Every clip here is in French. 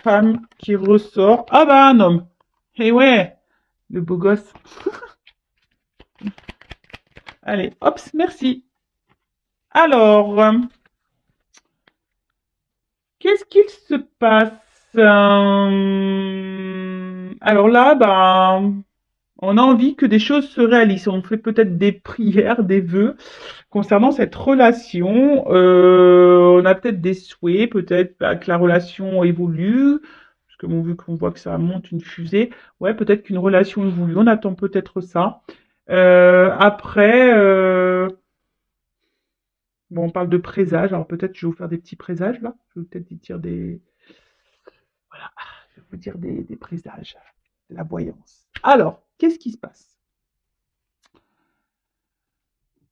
femme qui ressort. Ah bah un homme. Eh ouais, le beau gosse. Allez, hop, merci. Alors, qu'est-ce qu'il se passe? Alors là, ben, on a envie que des choses se réalisent. On fait peut-être des prières, des vœux concernant cette relation. On a peut-être des souhaits, peut-être bah, que la relation évolue. Parce que bon, vu qu'on voit que ça monte une fusée, ouais, peut-être qu'une relation évolue. On attend peut-être ça. Après, bon, on parle de présages. Alors peut-être je vais vous faire des petits présages là. Je vais peut-être dire des, voilà, je vais vous dire des présages, de la voyance. Alors, qu'est-ce qui se passe?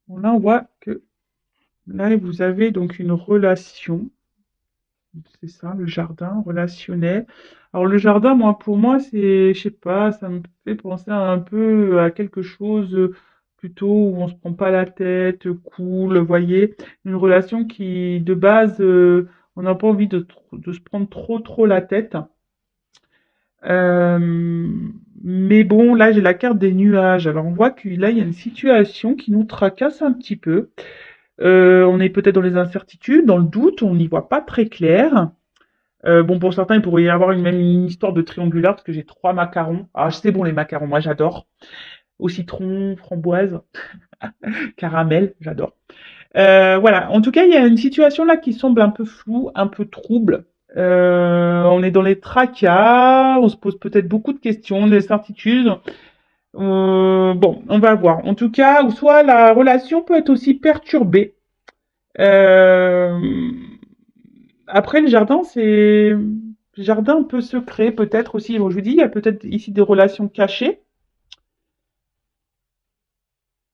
Bon, là, on voit que là, vous avez donc une relation. C'est ça, le jardin relationnel. Alors le jardin, moi, pour moi, c'est, je sais pas, ça me fait penser un peu à quelque chose plutôt où on se prend pas la tête, cool, vous voyez, une relation qui, de base, on n'a pas envie de se prendre trop la tête. Euh, mais bon, là, j'ai la carte des nuages. Alors on voit que là, il y a une situation qui nous tracasse un petit peu. On est peut-être dans les incertitudes, dans le doute, on n'y voit pas très clair. Bon, pour certains, il pourrait y avoir même une histoire de triangulaire parce que j'ai trois macarons. Ah, c'est bon les macarons, moi j'adore. Au citron, framboise, caramel, j'adore. Voilà, en tout cas, il y a une situation là qui semble un peu floue, un peu trouble. On est dans les tracas, on se pose peut-être beaucoup de questions, des incertitudes. Bon, on va voir. En tout cas, ou soit la relation peut être aussi perturbée. Euh, Après, le jardin, c'est jardin un peu secret, peut-être aussi. Bon, je vous dis, il y a peut-être ici des relations cachées.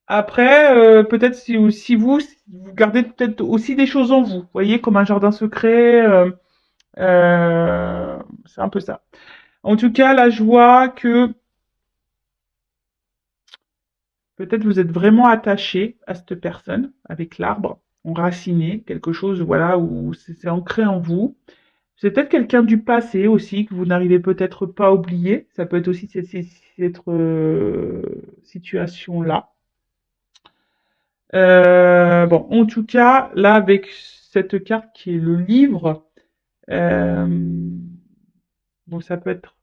Après, peut-être si vous gardez peut-être aussi des choses en vous, vous voyez, comme un jardin secret, c'est un peu ça. En tout cas, là, je vois que peut-être vous êtes vraiment attaché à cette personne avec l'arbre, enraciné, quelque chose, voilà, où c'est ancré en vous. C'est peut-être quelqu'un du passé aussi que vous n'arrivez peut-être pas à oublier. Ça peut être aussi cette situation-là. Bon, en tout cas, là, avec cette carte qui est le livre, euh, bon, ça peut être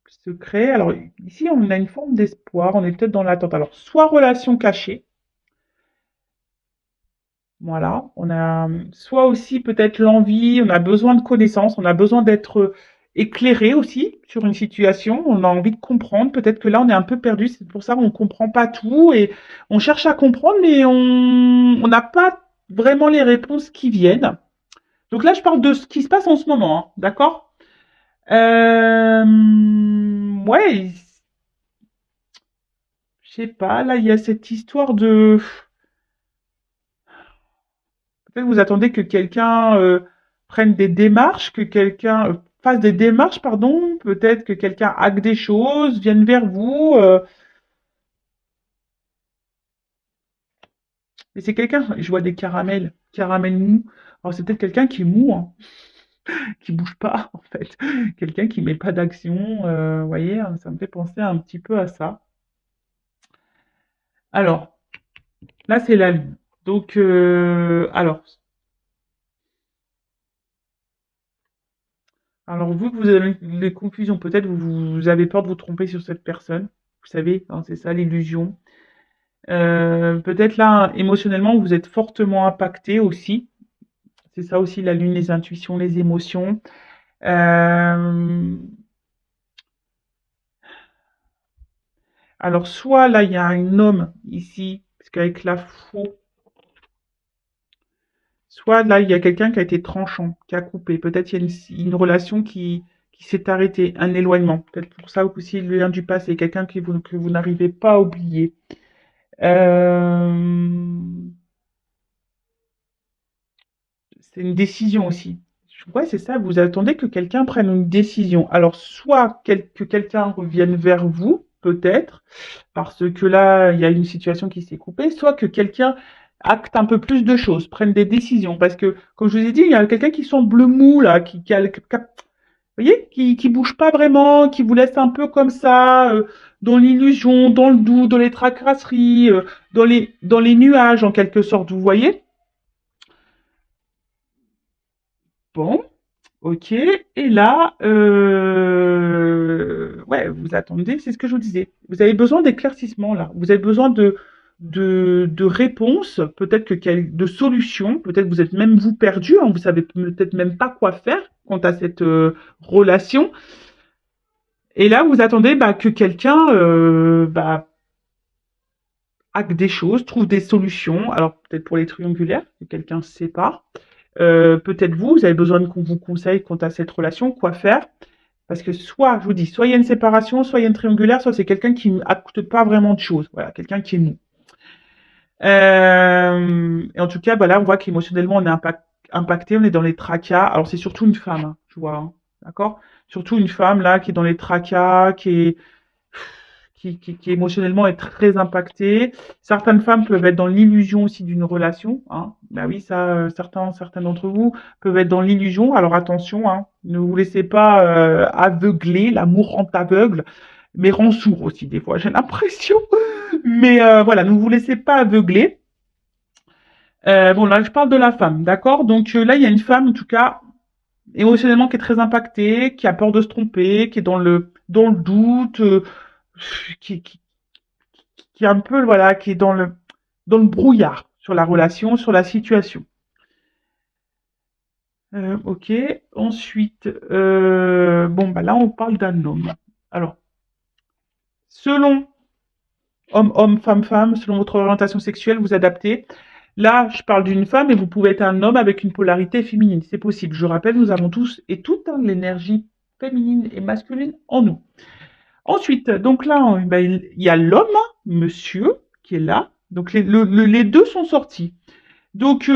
secret. Alors, ici, on a une forme d'espoir. On est peut-être dans l'attente. Alors, soit relation cachée. Voilà, on a soit aussi peut-être l'envie, on a besoin de connaissances, on a besoin d'être éclairé aussi sur une situation, on a envie de comprendre, peut-être que là on est un peu perdu, c'est pour ça qu'on ne comprend pas tout et on cherche à comprendre mais on n'a pas vraiment les réponses qui viennent. Donc là je parle de ce qui se passe en ce moment, hein, d'accord? Ouais, je sais pas, là il y a cette histoire de peut-être vous attendez que quelqu'un prenne des démarches, que quelqu'un fasse des démarches, pardon. Peut-être que quelqu'un hack des choses, vienne vers vous. Et c'est quelqu'un, je vois des caramels, caramels mous. Alors c'est peut-être quelqu'un qui est mou, hein, qui bouge pas en fait. Quelqu'un qui met pas d'action. Vous voyez, hein, ça me fait penser un petit peu à ça. Alors, là c'est la lune. Donc, alors vous que vous avez les confusions, peut-être vous avez peur de vous tromper sur cette personne. Vous savez, hein, c'est ça l'illusion. Peut-être là, émotionnellement, vous êtes fortement impacté aussi. C'est ça aussi la lune, les intuitions, les émotions. Euh, alors, soit là, il y a un homme ici, parce qu'avec la faux, soit là, il y a quelqu'un qui a été tranchant, qui a coupé. Peut-être il y a une relation qui s'est arrêtée, un éloignement. Peut-être pour ça aussi, le lien du passé, quelqu'un que vous n'arrivez pas à oublier. Euh, C'est une décision aussi. Ouais, c'est ça, vous attendez que quelqu'un prenne une décision. Alors, soit que quelqu'un revienne vers vous, peut-être, parce que là, il y a une situation qui s'est coupée, soit que quelqu'un acte un peu plus de choses, prenne des décisions. Parce que, comme je vous ai dit, il y a quelqu'un qui semble mou, là, qui a voyez, qui bouge pas vraiment, qui vous laisse un peu comme ça, dans l'illusion, dans le doute, dans les tracasseries, dans les nuages en quelque sorte, vous voyez? Bon, ok. Et là, ouais, vous attendez, c'est ce que je vous disais. Vous avez besoin d'éclaircissement là. Vous avez besoin de réponses, peut-être de solutions. Peut-être vous êtes même vous perdu, hein, vous savez peut-être même pas quoi faire quant à cette relation. Et là, vous attendez bah, que quelqu'un bah, acte des choses, trouve des solutions. Alors peut-être pour les triangulaires, que quelqu'un se sépare. Peut-être vous avez besoin qu'on vous conseille quant à cette relation, quoi faire. Parce que soit, je vous dis, soit il y a une séparation, soit il y a une triangulaire, soit c'est quelqu'un qui n'acte pas vraiment de choses. Voilà, quelqu'un qui est mou. Et en tout cas, bah là, on voit qu'émotionnellement, on est impacté, on est dans les tracas. Alors c'est surtout une femme, hein, je vois, hein, d'accord. Surtout une femme là qui est dans les tracas, qui émotionnellement est très impactée. Certaines femmes peuvent être dans l'illusion aussi d'une relation. Hein. Bah oui, ça, certains d'entre vous peuvent être dans l'illusion. Alors attention, hein, ne vous laissez pas aveugler. L'amour rend aveugle, mais rend sourd aussi des fois. J'ai l'impression. Mais voilà, ne vous laissez pas aveugler. Bon, là, je parle de la femme, d'accord. Donc là, il y a une femme, en tout cas, émotionnellement, qui est très impactée, qui a peur de se tromper, qui est dans le doute, qui, qui, qui est un peu, voilà, qui est dans le brouillard sur la relation, sur la situation. Ok. Ensuite, bon, bah là, on parle d'un homme. Alors, selon homme, femme, selon votre orientation sexuelle, vous adaptez. Là, je parle d'une femme et vous pouvez être un homme avec une polarité féminine. C'est possible. Je rappelle, nous avons tous et toutes hein, l'énergie féminine et masculine en nous. Ensuite, donc là, ben, il y a l'homme, monsieur, qui est là. Donc les deux sont sortis. Donc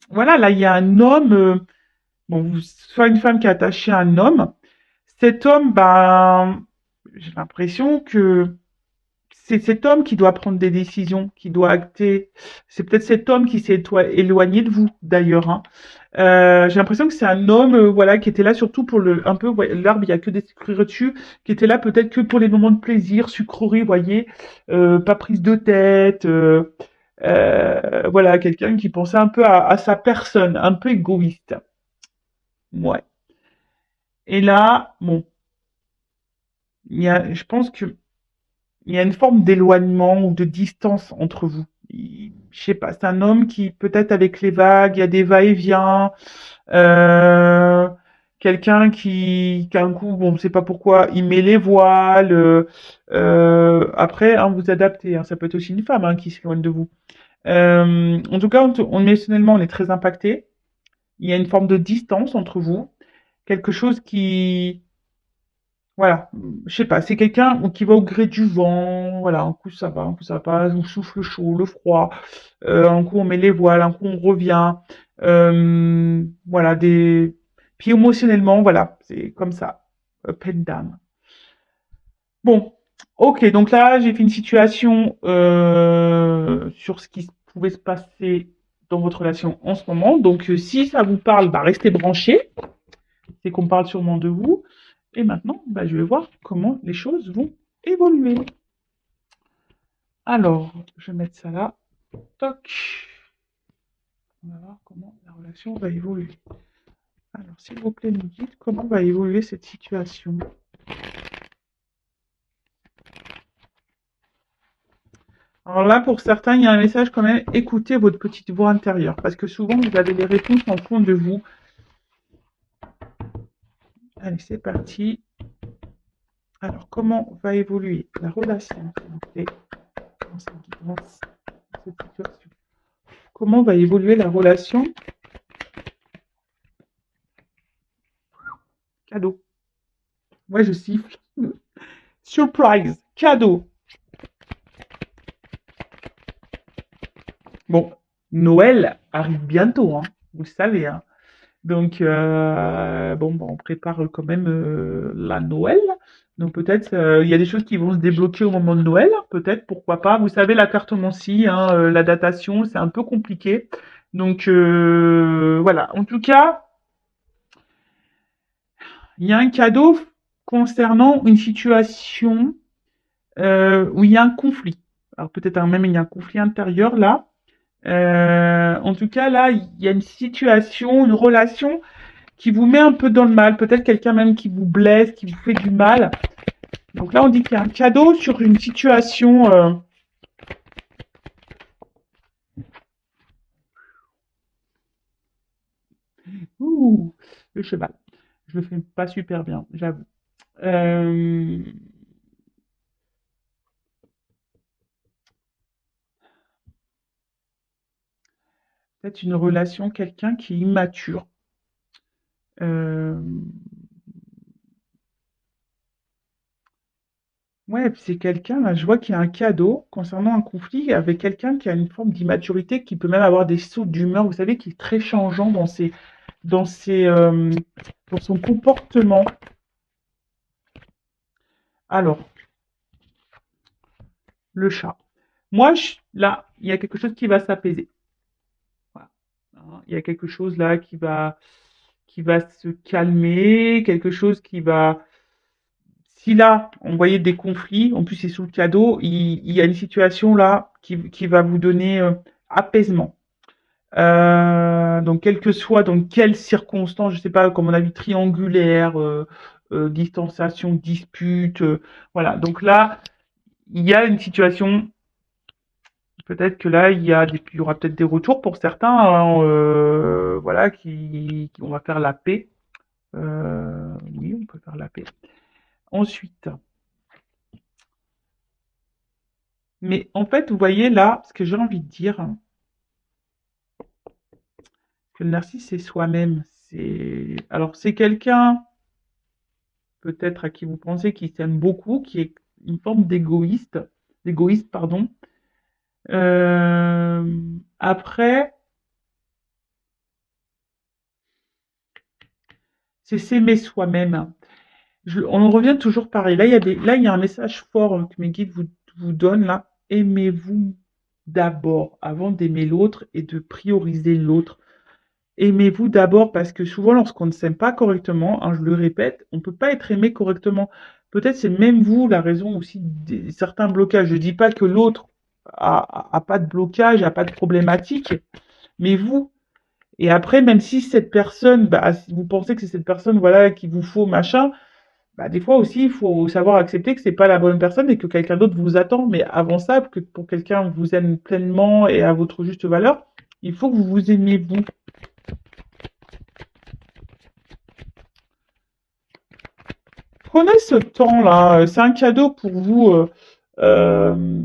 voilà, là il y a un homme, bon, soit une femme qui est attachée à un homme. Cet homme, ben, j'ai l'impression que c'est cet homme qui doit prendre des décisions, qui doit acter. C'est peut-être cet homme qui s'est éloigné de vous, d'ailleurs. Hein. J'ai l'impression que c'est un homme, voilà, qui était là surtout pour un peu, ouais, l'arbre, il y a que des sucreries dessus, qui était là peut-être que pour les moments de plaisir, sucreries, voyez, pas prise de tête. Voilà, quelqu'un qui pensait un peu à sa personne, un peu égoïste. Ouais. Et là, bon, je pense que il y a une forme d'éloignement ou de distance entre vous. Je sais pas, c'est un homme qui, peut-être avec les vagues, il y a des va-et-vient, euh, quelqu'un qui un coup, bon, on ne sait pas pourquoi, il met les voiles, après, hein, vous adaptez, hein, ça peut être aussi une femme hein, qui s'éloigne de vous. En tout cas, émotionnellement, on est très impacté. Il y a une forme de distance entre vous, quelque chose qui, voilà, je sais pas, c'est quelqu'un qui va au gré du vent, voilà, un coup ça va, un coup ça va pas, on souffle le chaud, le froid, un coup on met les voiles, un coup on revient, voilà, puis émotionnellement, voilà, c'est comme ça, up and down. Bon, ok, donc là j'ai fait une situation sur ce qui pouvait se passer dans votre relation en ce moment, donc si ça vous parle, bah restez branchés, c'est qu'on parle sûrement de vous. Et maintenant, bah, je vais voir comment les choses vont évoluer. Alors, je vais mettre ça là. Toc. On va voir comment la relation va évoluer. Alors, s'il vous plaît, nous dites comment va évoluer cette situation. Alors là, pour certains, il y a un message quand même, écoutez votre petite voix intérieure, parce que souvent, vous avez les réponses en fond de vous. Allez, c'est parti. Alors, comment va évoluer la relation, s'il vous plaît, dans cette situation? Comment va évoluer la relation? Cadeau. Moi, je siffle. Surprise, cadeau. Bon, Noël arrive bientôt, hein, vous le savez. Hein. Donc, bon, bah, on prépare quand même la Noël. Donc peut-être il y a des choses qui vont se débloquer au moment de Noël, peut-être, pourquoi pas. Vous savez, la cartomancie, hein, la datation, c'est un peu compliqué. Donc voilà. En tout cas, il y a un cadeau concernant une situation où il y a un conflit. Alors peut-être même il y a un conflit intérieur là. En tout cas, là, il y a une situation, une relation qui vous met un peu dans le mal. Peut-être quelqu'un même qui vous blesse, qui vous fait du mal. Donc là, on dit qu'il y a un cadeau sur une situation. Ouh, le cheval. Je le fais pas super bien, j'avoue. Euh, Peut-être une relation, quelqu'un qui est immature. Euh, ouais, c'est quelqu'un, là, je vois qu'il y a un cadeau concernant un conflit avec quelqu'un qui a une forme d'immaturité, qui peut même avoir des sauts d'humeur, vous savez, qui est très changeant dans ses, dans son comportement. Alors, le chat. Moi, là, il y a quelque chose qui va s'apaiser. Voilà. Hein, il y a quelque chose là qui va se calmer, quelque chose qui va. Si là, on voyait des conflits, en plus c'est sous le cadeau, il y a une situation là qui va vous donner apaisement. Donc, quel que soit dans quelles circonstances, je sais pas, comme on a vu, triangulaire, distanciation, dispute, voilà. Donc là, il y a une situation, peut-être que là, il y aura peut-être des retours pour certains, hein, voilà, on va faire la paix. Oui, on peut faire la paix. Ensuite, mais en fait, vous voyez là, ce que j'ai envie de dire, que le narcisse, c'est soi-même. Alors, c'est quelqu'un peut-être à qui vous pensez qui s'aime beaucoup, qui est une forme d'égoïste, pardon. Euh, Après, c'est s'aimer soi-même. On en revient toujours pareil. Là, il y a un message fort que mes guides vous donnent là. Aimez-vous d'abord avant d'aimer l'autre et de prioriser l'autre. Aimez-vous d'abord parce que souvent, lorsqu'on ne s'aime pas correctement, hein, je le répète, on ne peut pas être aimé correctement. Peut-être c'est même vous la raison aussi de certains blocages. Je ne dis pas que l'autre a pas de blocage, a pas de problématique, mais vous. Et après, même si cette personne, bah, si vous pensez que c'est cette personne, voilà, qu'il vous faut, machin, bah, des fois aussi, il faut savoir accepter que c'est pas la bonne personne et que quelqu'un d'autre vous attend. Mais avant ça, que pour quelqu'un vous aime pleinement et à votre juste valeur, il faut que vous vous aimiez vous. Prenez ce temps-là, c'est un cadeau euh,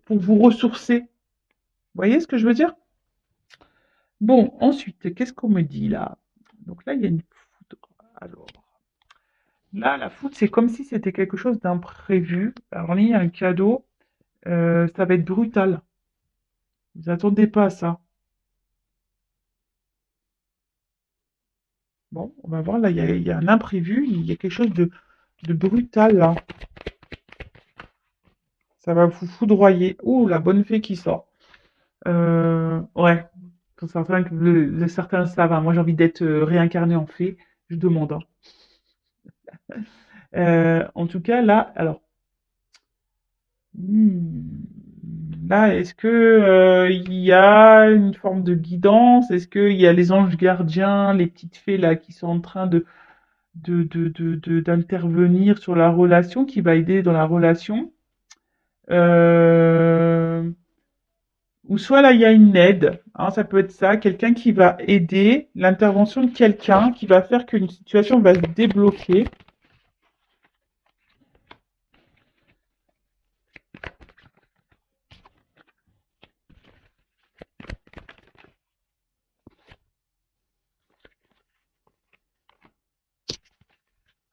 pour vous ressourcer. Vous voyez ce que je veux dire? Bon, ensuite, qu'est-ce qu'on me dit là? Donc là, il y a une foudre. Alors, là, la foudre, c'est comme si c'était quelque chose d'imprévu. Alors là, il y a un cadeau, ça va être brutal. Vous attendez pas à ça. Bon, on va voir, là, il y a un imprévu, il y a quelque chose de brutal là. Ça va vous foudroyer. Oh, la bonne fée qui sort. Ouais, pour certains, certains savent, hein. Moi, j'ai envie d'être réincarné en fée. Je demande, hein. En tout cas, là, alors, hmm, là, est-ce que il y a une forme de guidance? Est-ce qu'il y a les anges gardiens, les petites fées là qui sont en train d'intervenir sur la relation, qui va aider dans la relation? Euh, Ou soit là, il y a une aide, hein, ça peut être ça, quelqu'un qui va aider, l'intervention de quelqu'un qui va faire qu'une situation va se débloquer.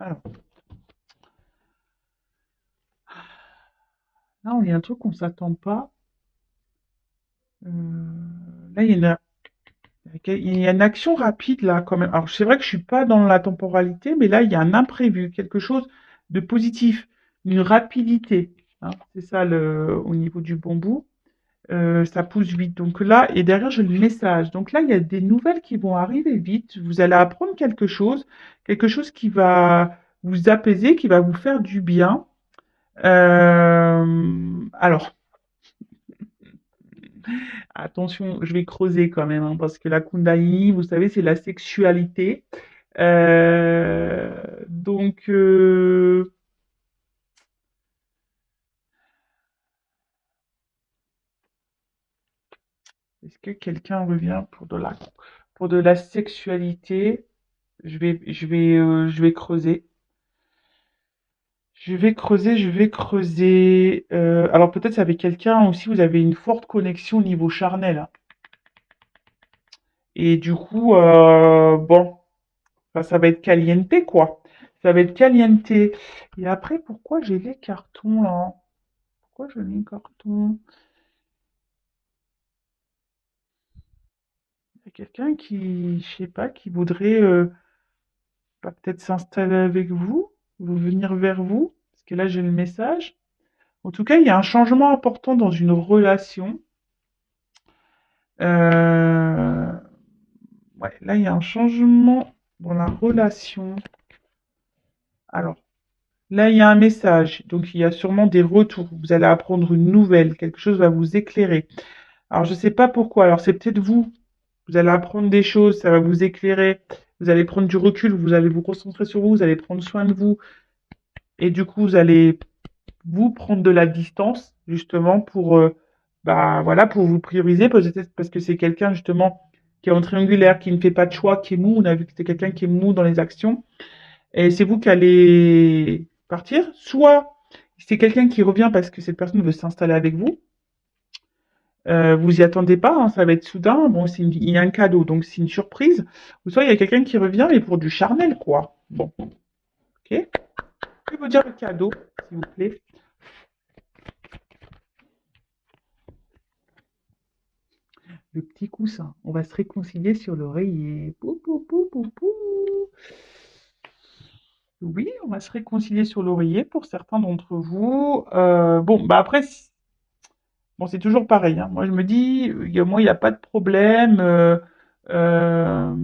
Alors, là, il y a un truc qu'on ne s'attend pas. Là, il y a une action rapide, là, quand même. Alors, c'est vrai que je suis pas dans la temporalité, mais là, il y a un imprévu, quelque chose de positif, une rapidité, hein. C'est ça, au niveau du bambou. Ça pousse vite. Donc là, et derrière, j'ai le message. Donc là, il y a des nouvelles qui vont arriver vite. Vous allez apprendre quelque chose qui va vous apaiser, qui va vous faire du bien. Alors, attention, je vais creuser quand même, hein, parce que la Kundalini, vous savez, c'est la sexualité. Donc, est-ce que quelqu'un revient pour de la sexualité? Je vais creuser. Je vais creuser. Alors peut-être c'est avec quelqu'un aussi, vous avez une forte connexion au niveau charnel, hein. Et du coup, bon, enfin, ça va être caliente, quoi. Ça va être caliente. Et après, pourquoi j'ai les cartons là? Pourquoi j'ai les cartons? Il y a quelqu'un qui, je sais pas, qui voudrait bah, peut-être s'installer avec vous, ou venir vers vous, parce que là j'ai le message. En tout cas, il y a un changement important dans une relation. Euh, ouais, là, il y a un changement dans la relation. Alors, là, il y a un message. Donc, il y a sûrement des retours. Vous allez apprendre une nouvelle. Quelque chose va vous éclairer. Alors, je ne sais pas pourquoi. Alors, c'est peut-être vous. Vous allez apprendre des choses. Ça va vous éclairer. Vous allez prendre du recul. Vous allez vous concentrer sur vous. Vous allez prendre soin de vous. Et du coup, vous allez vous prendre de la distance, justement, pour, bah, voilà, pour vous prioriser. Peut-être parce que c'est quelqu'un, justement, qui est en triangulaire, qui ne fait pas de choix, qui est mou. On a vu que c'est quelqu'un qui est mou dans les actions. Et c'est vous qui allez partir. Soit c'est quelqu'un qui revient parce que cette personne veut s'installer avec vous. Vous y attendez pas, hein, ça va être soudain. Bon, il y a un cadeau, donc c'est une surprise. Ou soit il y a quelqu'un qui revient, mais pour du charnel, quoi. Bon, ok. Je vais vous dire le cadeau, s'il vous plaît. Le petit coussin. On va se réconcilier sur l'oreiller. Pou, pou, pou, pou, pou. Oui, on va se réconcilier sur l'oreiller pour certains d'entre vous. Bon, bah après, bon, c'est toujours pareil, hein. Moi, je me dis, moi, il n'y a pas de problème. Euh,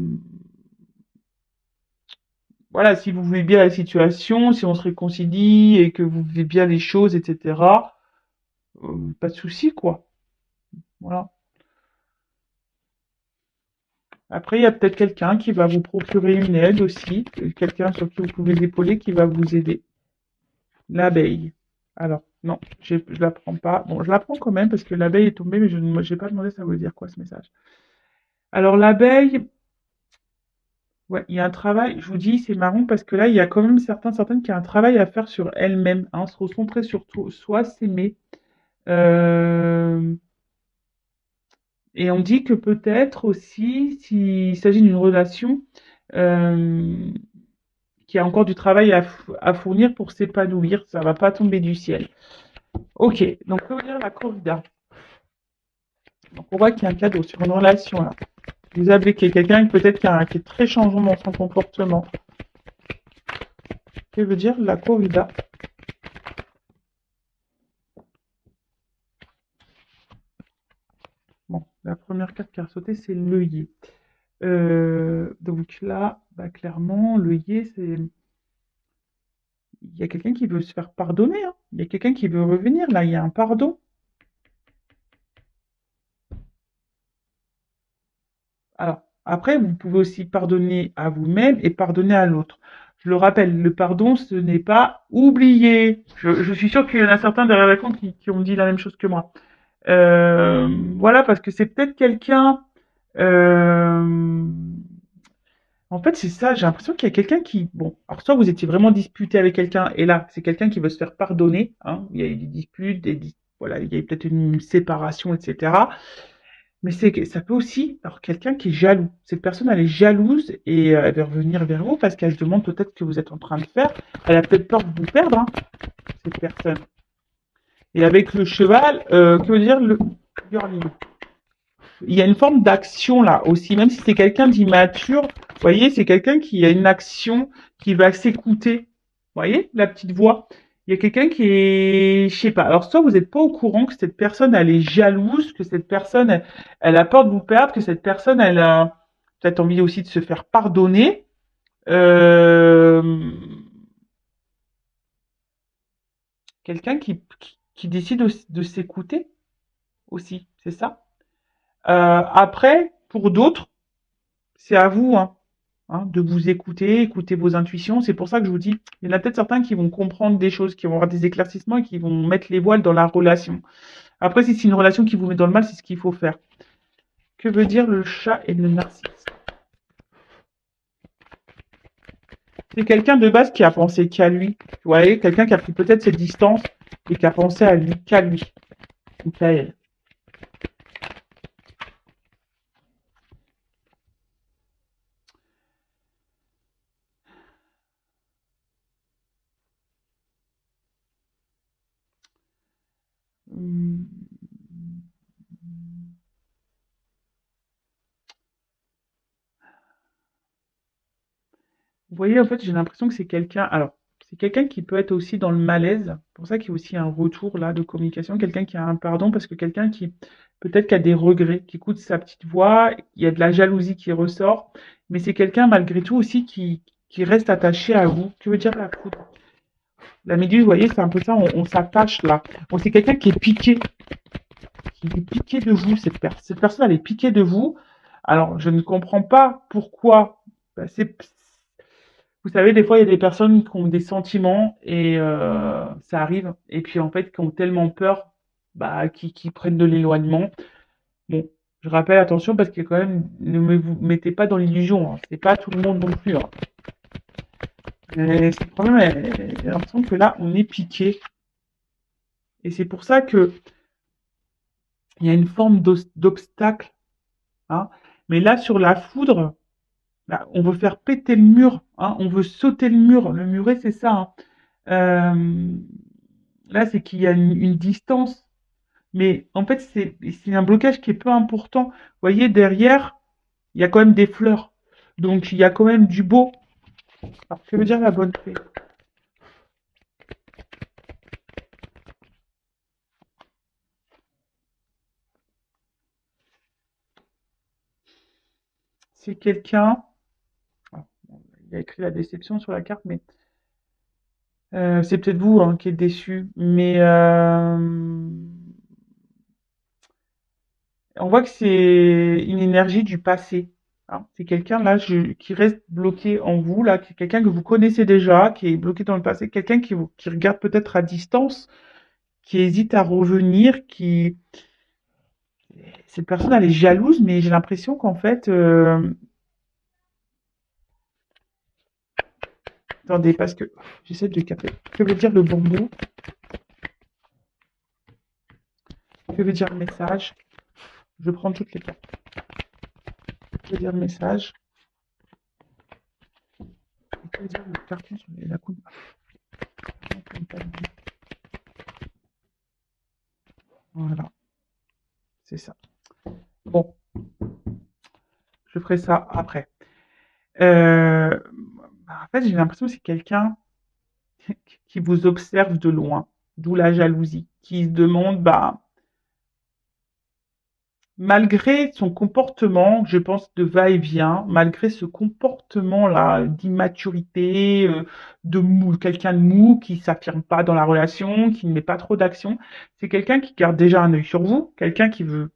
voilà, si vous vivez bien la situation, si on se réconcilie et que vous vivez bien les choses, etc., pas de souci, quoi. Voilà. Après, il y a peut-être quelqu'un qui va vous procurer une aide aussi, quelqu'un sur qui vous pouvez épauler qui va vous aider. L'abeille. Alors, non, je la prends pas. Bon, je la prends quand même parce que l'abeille est tombée, mais je n'ai pas demandé ça veut dire quoi ce message. Alors, l'abeille, ouais, il y a un travail, je vous dis, c'est marrant parce que là, il y a quand même certaines qui ont un travail à faire sur elles-mêmes, hein, se recentrer sur soi, s'aimer. Euh, et on dit que peut-être aussi, s'il s'agit d'une relation euh, qui a encore du travail à fournir pour s'épanouir, ça va pas tomber du ciel. Ok, donc on va lire la corrida. Donc on voit qu'il y a un cadeau sur une relation là. Vous avez quelqu'un peut-être qui est très changeant dans son comportement. Que veut dire la corrida? Bon, la première carte qui a sauté, c'est l'œillet. Donc là, bah, clairement, l'œillet, c'est... Il y a quelqu'un qui veut se faire pardonner, hein. Il y a quelqu'un qui veut revenir, là, il y a un pardon. Alors, après, vous pouvez aussi pardonner à vous-même et pardonner à l'autre. Je le rappelle, le pardon, ce n'est pas oublier. Je suis sûre qu'il y en a certains derrière la compte qui ont dit la même chose que moi. Voilà, parce que c'est peut-être quelqu'un... euh, En fait, c'est ça, j'ai l'impression qu'il y a quelqu'un qui... Bon, alors soit vous étiez vraiment disputé avec quelqu'un, et là, c'est quelqu'un qui veut se faire pardonner, hein. Il y a eu des disputes, voilà, il y a eu peut-être une séparation, etc. Mais c'est que ça peut aussi, alors quelqu'un qui est jaloux. Cette personne, elle est jalouse et elle veut revenir vers vous parce qu'elle se demande peut-être ce que vous êtes en train de faire. Elle a peut-être peur de vous perdre, hein, cette personne. Et avec le cheval, que veut dire le girly? Il y a une forme d'action là aussi, même si c'est quelqu'un d'immature. Vous voyez, c'est quelqu'un qui a une action qui va s'écouter. Vous voyez, la petite voix. Il y a quelqu'un qui est, je sais pas. Alors, soit vous n'êtes pas au courant que cette personne, elle est jalouse, que cette personne, elle a peur de vous perdre, que cette personne, elle a peut-être envie aussi de se faire pardonner. Euh, Quelqu'un qui décide de s'écouter aussi, c'est ça. Après, pour d'autres, c'est à vous, hein, de vous écouter, écouter vos intuitions. C'est pour ça que je vous dis, il y en a peut-être certains qui vont comprendre des choses, qui vont avoir des éclaircissements et qui vont mettre les voiles dans la relation. Après, si c'est une relation qui vous met dans le mal, c'est ce qu'il faut faire. Que veut dire le chat et le narcisse? C'est quelqu'un de base qui a pensé qu'à lui. Vous voyez, quelqu'un qui a pris peut-être cette distance et qui a pensé à lui, qu'à lui, ou qu'à elle. Hum. Vous voyez, en fait, j'ai l'impression que c'est quelqu'un. Alors, c'est quelqu'un qui peut être aussi dans le malaise. C'est pour ça qu'il y a aussi un retour là de communication. Quelqu'un qui a un pardon, parce que quelqu'un qui peut-être qui a des regrets, qui écoute sa petite voix. Il y a de la jalousie qui ressort, mais c'est quelqu'un malgré tout aussi qui reste attaché à vous. Que veut dire la foudre? La méduse, vous voyez, c'est un peu ça. On s'attache là. Bon, c'est quelqu'un qui est piqué de vous. Cette personne, elle est piquée de vous. Alors, je ne comprends pas pourquoi. Bah, vous savez, des fois, il y a des personnes qui ont des sentiments et ça arrive. Et puis, en fait, qui ont tellement peur, bah, qui prennent de l'éloignement. Bon, je rappelle, attention, parce que quand même, vous mettez pas dans l'illusion, hein. C'est pas tout le monde non plus, hein. Mais c'est quand même, j'ai l'impression que là, on est piqué. Et c'est pour ça que il y a une forme d'obstacle, hein. Mais là, sur la foudre, bah, on veut faire péter le mur, hein. On veut sauter le mur. Le muret, c'est ça, hein. Là, c'est qu'il y a une distance. Mais en fait, c'est un blocage qui est peu important. Vous voyez, derrière, il y a quand même des fleurs. Donc, il y a quand même du beau. Alors, que veut dire la bonne fée? C'est quelqu'un. Ah, bon, il y a écrit la déception sur la carte, mais c'est peut-être vous, hein, qui êtes déçu. Mais on voit que c'est une énergie du passé, hein. C'est quelqu'un là qui reste bloqué en vous, là, qui est quelqu'un que vous connaissez déjà, qui est bloqué dans le passé, quelqu'un qui regarde peut-être à distance, qui hésite à revenir, qui cette personne elle est jalouse, mais j'ai l'impression qu'en fait, attendez, parce que j'essaie de capter. Que veut dire le bambou? Que veut dire le message? Je prends toutes les cartes. Que veut dire le message? Et que veut dire le carton sur la coupe? Voilà, c'est ça. Bon, je ferai ça après. Euh, En fait, j'ai l'impression que c'est quelqu'un qui vous observe de loin, d'où la jalousie, qui se demande, bah, malgré son comportement, je pense, de va-et-vient, malgré ce comportement-là d'immaturité, de mou, quelqu'un de mou qui s'affirme pas dans la relation, qui ne met pas trop d'action, c'est quelqu'un qui garde déjà un œil sur vous, quelqu'un qui veut,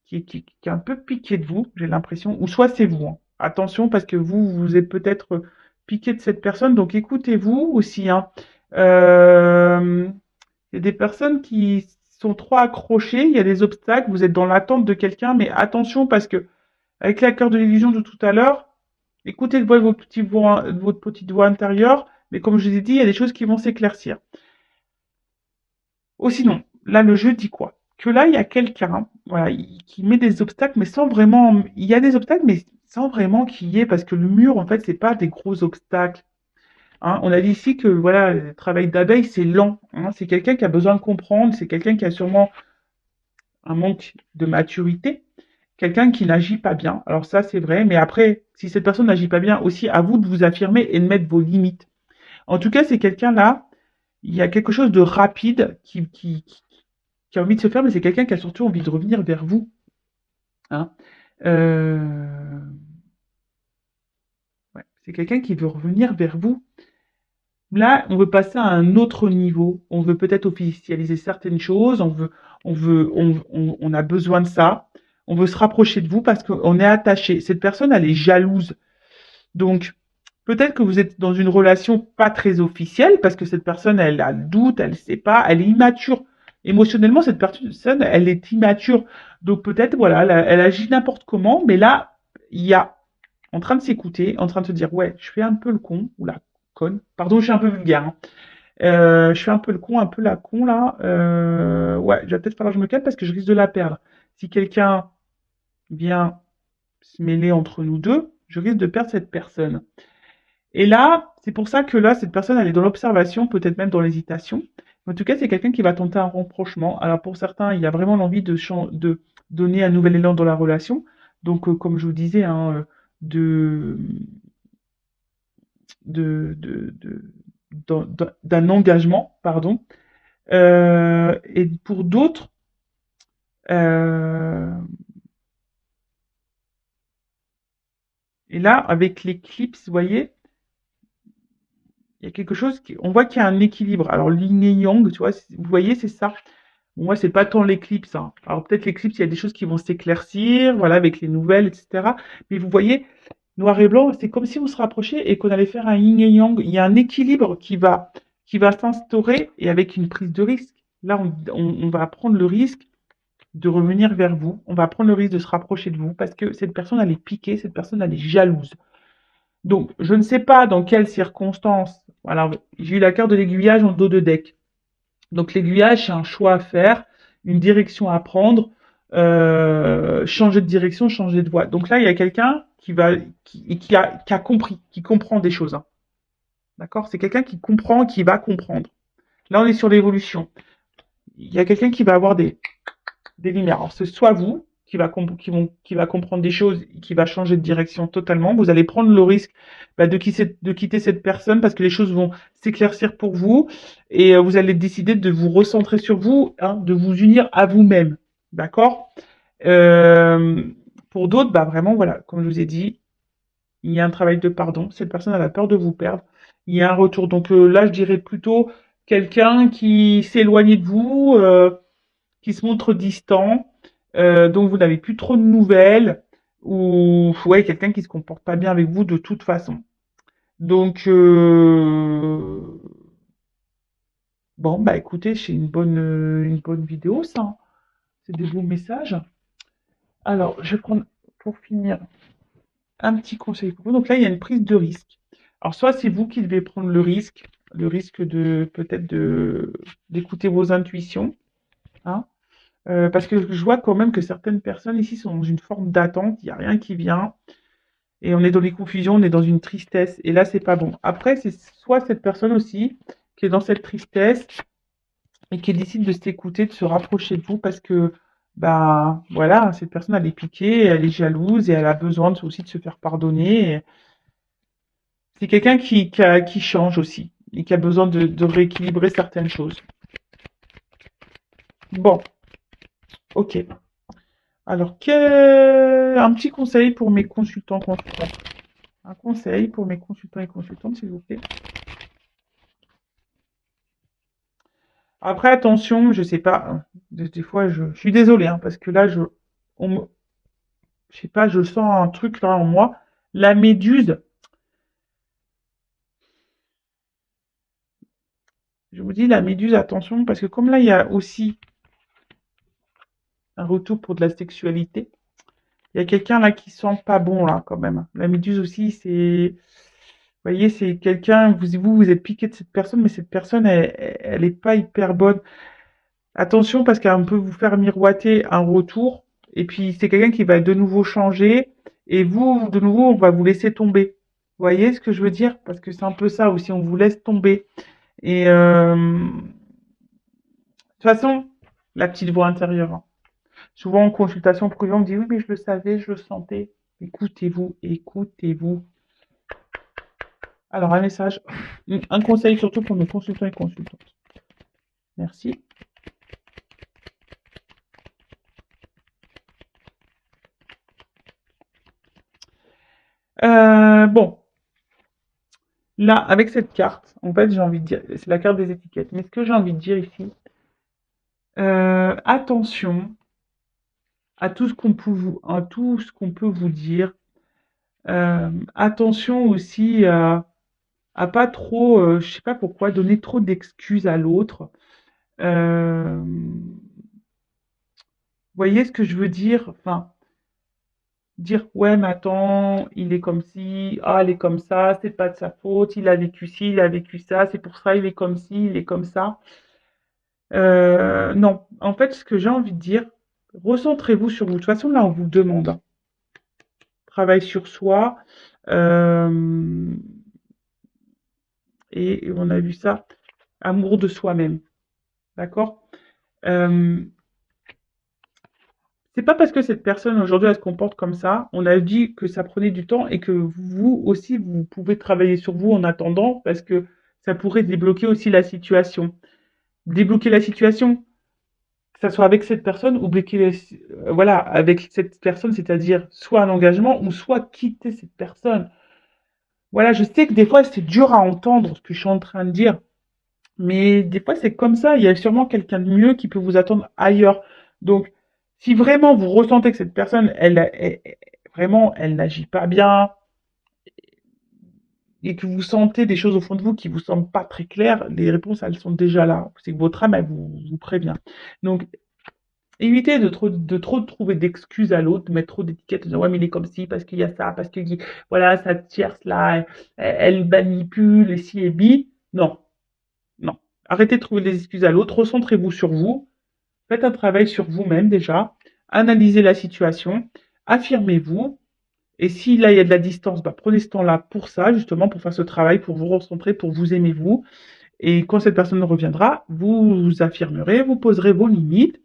qui est un peu piqué de vous, j'ai l'impression, ou soit c'est vous, hein. Attention, parce que vous êtes peut-être piqué de cette personne, donc écoutez-vous aussi, hein. Euh, il y a des personnes qui sont trop accrochées, il y a des obstacles, vous êtes dans l'attente de quelqu'un, mais attention parce que avec la cœur de l'illusion de tout à l'heure, écoutez votre petite voix intérieure, mais comme je vous ai dit, il y a des choses qui vont s'éclaircir. Ou sinon, là, le jeu dit quoi? Que là, il y a quelqu'un, voilà, qui met des obstacles, mais sans vraiment, il y a des obstacles, mais sans vraiment qu'il y ait, parce que le mur, en fait, c'est pas des gros obstacles, hein. On a dit ici que, voilà, le travail d'abeille, c'est lent, hein. C'est quelqu'un qui a besoin de comprendre, c'est quelqu'un qui a sûrement un manque de maturité, quelqu'un qui n'agit pas bien. Alors ça, c'est vrai, mais après, si cette personne n'agit pas bien, aussi à vous de vous affirmer et de mettre vos limites. En tout cas, c'est quelqu'un là il y a quelque chose de rapide qui a envie de se faire, mais c'est quelqu'un qui a surtout envie de revenir vers vous. Hein. Euh, ouais, c'est quelqu'un qui veut revenir vers vous. Là, on veut passer à un autre niveau. On veut peut-être officialiser certaines choses. On a besoin de ça. On veut se rapprocher de vous parce qu'on est attaché. Cette personne, elle est jalouse. Donc, peut-être que vous êtes dans une relation pas très officielle parce que cette personne, elle a le doute, elle sait pas, elle est immature. Émotionnellement, cette personne, elle est immature. Donc, peut-être, voilà, elle agit n'importe comment, mais là, il y a en train de s'écouter, en train de se dire, ouais, je fais un peu le con ou la conne. Pardon, je suis un peu vulgaire. Hein. Je fais un peu le con, un peu la con là. Ouais, il va peut-être falloir que je me calme parce que je risque de la perdre. Si quelqu'un vient se mêler entre nous deux, je risque de perdre cette personne. Et là, c'est pour ça que là, cette personne, elle est dans l'observation, peut-être même dans l'hésitation. En tout cas, c'est quelqu'un qui va tenter un rapprochement. Alors pour certains, il y a vraiment l'envie de donner un nouvel élan dans la relation. Donc, comme je vous disais, hein, de, de, d'un engagement, pardon. Et pour d'autres, euh, et là, avec l'éclipse, vous voyez, il y a quelque chose qui, on voit qu'il y a un équilibre. Alors, yin et yang, tu vois, vous voyez, c'est ça. Moi, c'est pas tant l'éclipse. Hein. Alors, peut-être l'éclipse, il y a des choses qui vont s'éclaircir, voilà, avec les nouvelles, etc. Mais vous voyez, noir et blanc, c'est comme si on se rapprochait et qu'on allait faire un yin et yang. Il y a un équilibre qui va s'instaurer et avec une prise de risque. Là, on va prendre le risque de revenir vers vous. On va prendre le risque de se rapprocher de vous parce que cette personne, elle est piquée, cette personne, elle est jalouse. Donc, je ne sais pas dans quelles circonstances. Alors, j'ai eu la carte de l'aiguillage en dos de deck. Donc, l'aiguillage, c'est un choix à faire, une direction à prendre, changer de direction, changer de voie. Donc là, il y a quelqu'un qui a compris, qui comprend des choses. Hein. D'accord. C'est quelqu'un qui comprend, qui va comprendre. Là, on est sur l'évolution. Il y a quelqu'un qui va avoir des lumières. Alors, c'est soit vous qui va comprendre des choses, qui va changer de direction totalement. Vous allez prendre le risque de quitter cette personne parce que les choses vont s'éclaircir pour vous et vous allez décider de vous recentrer sur vous, hein, de vous unir à vous-même. D'accord. euh, Pour d'autres, bah vraiment, voilà, comme je vous ai dit, il y a un travail de pardon. Cette personne elle a peur de vous perdre. Il y a un retour. Donc là, je dirais plutôt quelqu'un qui s'éloigne de vous. Qui se montre distant, dont vous n'avez plus trop de nouvelles, ou ouais, quelqu'un qui se comporte pas bien avec vous de toute façon. Donc, bon, bah écoutez, c'est une bonne vidéo, ça. Hein. C'est des beaux messages. Alors, je vais prendre, pour finir, un petit conseil pour vous. Donc là, il y a une prise de risque. Alors, soit c'est vous qui devez prendre le risque de peut-être de d'écouter vos intuitions, hein, parce que je vois quand même que certaines personnes ici sont dans une forme d'attente, il n'y a rien qui vient, et on est dans les confusions, on est dans une tristesse, et là, c'est pas bon. Après, c'est soit cette personne aussi qui est dans cette tristesse et qui décide de s'écouter, de se rapprocher de vous, parce que, bah, voilà, cette personne, elle est piquée, elle est jalouse, et elle a besoin aussi de se faire pardonner. C'est quelqu'un qui change aussi, et qui a besoin de rééquilibrer certaines choses. Bon, ok. Alors, un petit conseil pour mes consultants. Un conseil pour mes consultants et consultantes, s'il vous plaît. Après, attention, je sais pas, des fois, je suis désolée, hein, parce que là, je sais pas, je sens un truc là en moi. La méduse, je vous dis la méduse, attention, parce que comme là, il y a aussi un retour pour de la sexualité, il y a quelqu'un là qui sent pas bon là quand même. La méduse aussi, c'est, vous voyez, c'est quelqu'un, vous êtes piqué de cette personne, mais cette personne, elle est pas hyper bonne. Attention parce qu'elle peut vous faire miroiter un retour. Et puis c'est quelqu'un qui va de nouveau changer. Et vous, de nouveau, on va vous laisser tomber. Vous voyez ce que je veux dire? Parce que c'est un peu ça aussi, on vous laisse tomber. Et de toute façon, la petite voix intérieure. Hein. Souvent en consultation privée, on me dit oui, mais je le savais, je le sentais. Écoutez-vous, écoutez-vous. Alors, un message, un conseil surtout pour nos consultants et consultantes. Merci. Bon, là, avec cette carte, en fait, j'ai envie de dire, c'est la carte des étiquettes. Mais ce que j'ai envie de dire ici, attention à tout ce qu'on peut vous dire. Attention aussi à pas trop, je sais pas pourquoi, donner trop d'excuses à l'autre. Vous voyez ce que je veux dire? Enfin, dire ouais, mais attends, il est comme ci, ah, il est comme ça, c'est pas de sa faute, il a vécu ci, il a vécu ça, c'est pour ça il est comme ci, il est comme ça. Non, en fait, ce que j'ai envie de dire, recentrez-vous sur vous. De toute façon, là, on vous le demande, hein. Travail sur soi. euh, et on a vu ça, amour de soi-même. D'accord? Euh, c'est pas parce que cette personne aujourd'hui elle se comporte comme ça, on a dit que ça prenait du temps et que vous aussi vous pouvez travailler sur vous en attendant parce que ça pourrait débloquer aussi la situation. Débloquer la situation, que ça soit avec cette personne ou voilà, avec cette personne, c'est-à-dire soit un engagement ou soit quitter cette personne. Voilà, je sais que des fois c'est dur à entendre ce que je suis en train de dire, mais des fois c'est comme ça, il y a sûrement quelqu'un de mieux qui peut vous attendre ailleurs. Donc, si vraiment vous ressentez que cette personne, vraiment, elle n'agit pas bien et que vous sentez des choses au fond de vous qui vous semblent pas très claires, les réponses, elles sont déjà là. C'est que votre âme, elle vous prévient. Donc, évitez de trop trouver d'excuses à l'autre, de mettre trop d'étiquettes, de dire ouais, mais il est comme ci, parce qu'il y a ça, parce que voilà, cette tierce là, elle manipule, et si et bi. Non, non. Arrêtez de trouver des excuses à l'autre, recentrez-vous sur vous, faites un travail sur vous-même déjà, analysez la situation, affirmez-vous, et si là il y a de la distance, bah, prenez ce temps-là pour ça, justement, pour faire ce travail, pour vous recentrer, pour vous aimer vous. Et quand cette personne reviendra, vous vous affirmerez, vous poserez vos limites,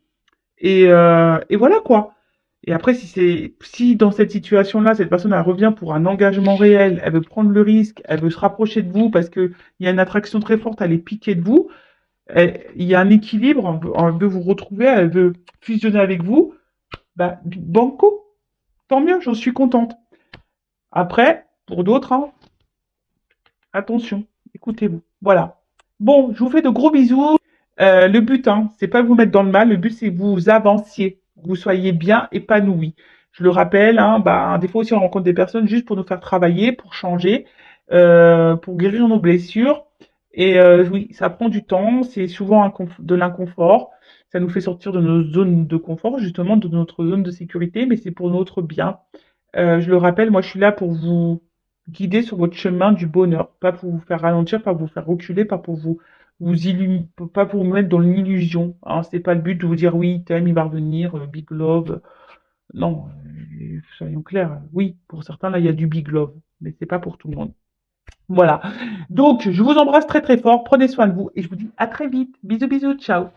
et voilà quoi. Et après, si dans cette situation-là, cette personne elle revient pour un engagement réel, elle veut prendre le risque, elle veut se rapprocher de vous parce que il y a une attraction très forte, elle est piquée de vous, il y a un équilibre, elle veut vous retrouver, elle veut fusionner avec vous, bah, banco, tant mieux, j'en suis contente. Après, pour d'autres, hein, attention, écoutez-vous. Voilà. Bon, je vous fais de gros bisous. Le but, hein, c'est pas vous mettre dans le mal, le but c'est que vous avanciez, que vous soyez bien épanoui. Je le rappelle, hein, bah, des fois aussi on rencontre des personnes juste pour nous faire travailler, pour changer, pour guérir nos blessures. Et oui, ça prend du temps, c'est souvent de l'inconfort. Ça nous fait sortir de nos zones de confort, justement, de notre zone de sécurité, mais c'est pour notre bien. Je le rappelle, moi je suis là pour vous guider sur votre chemin du bonheur, pas pour vous faire ralentir, pas pour vous faire reculer, pas pour pas pour vous mettre dans l'illusion. Hein. C'est pas le but de vous dire oui, thème, il va revenir, big love. Non, soyons clairs. Oui, pour certains là il y a du big love, mais c'est pas pour tout le monde. Voilà. Donc je vous embrasse très très fort, prenez soin de vous et je vous dis à très vite. Bisous bisous, ciao.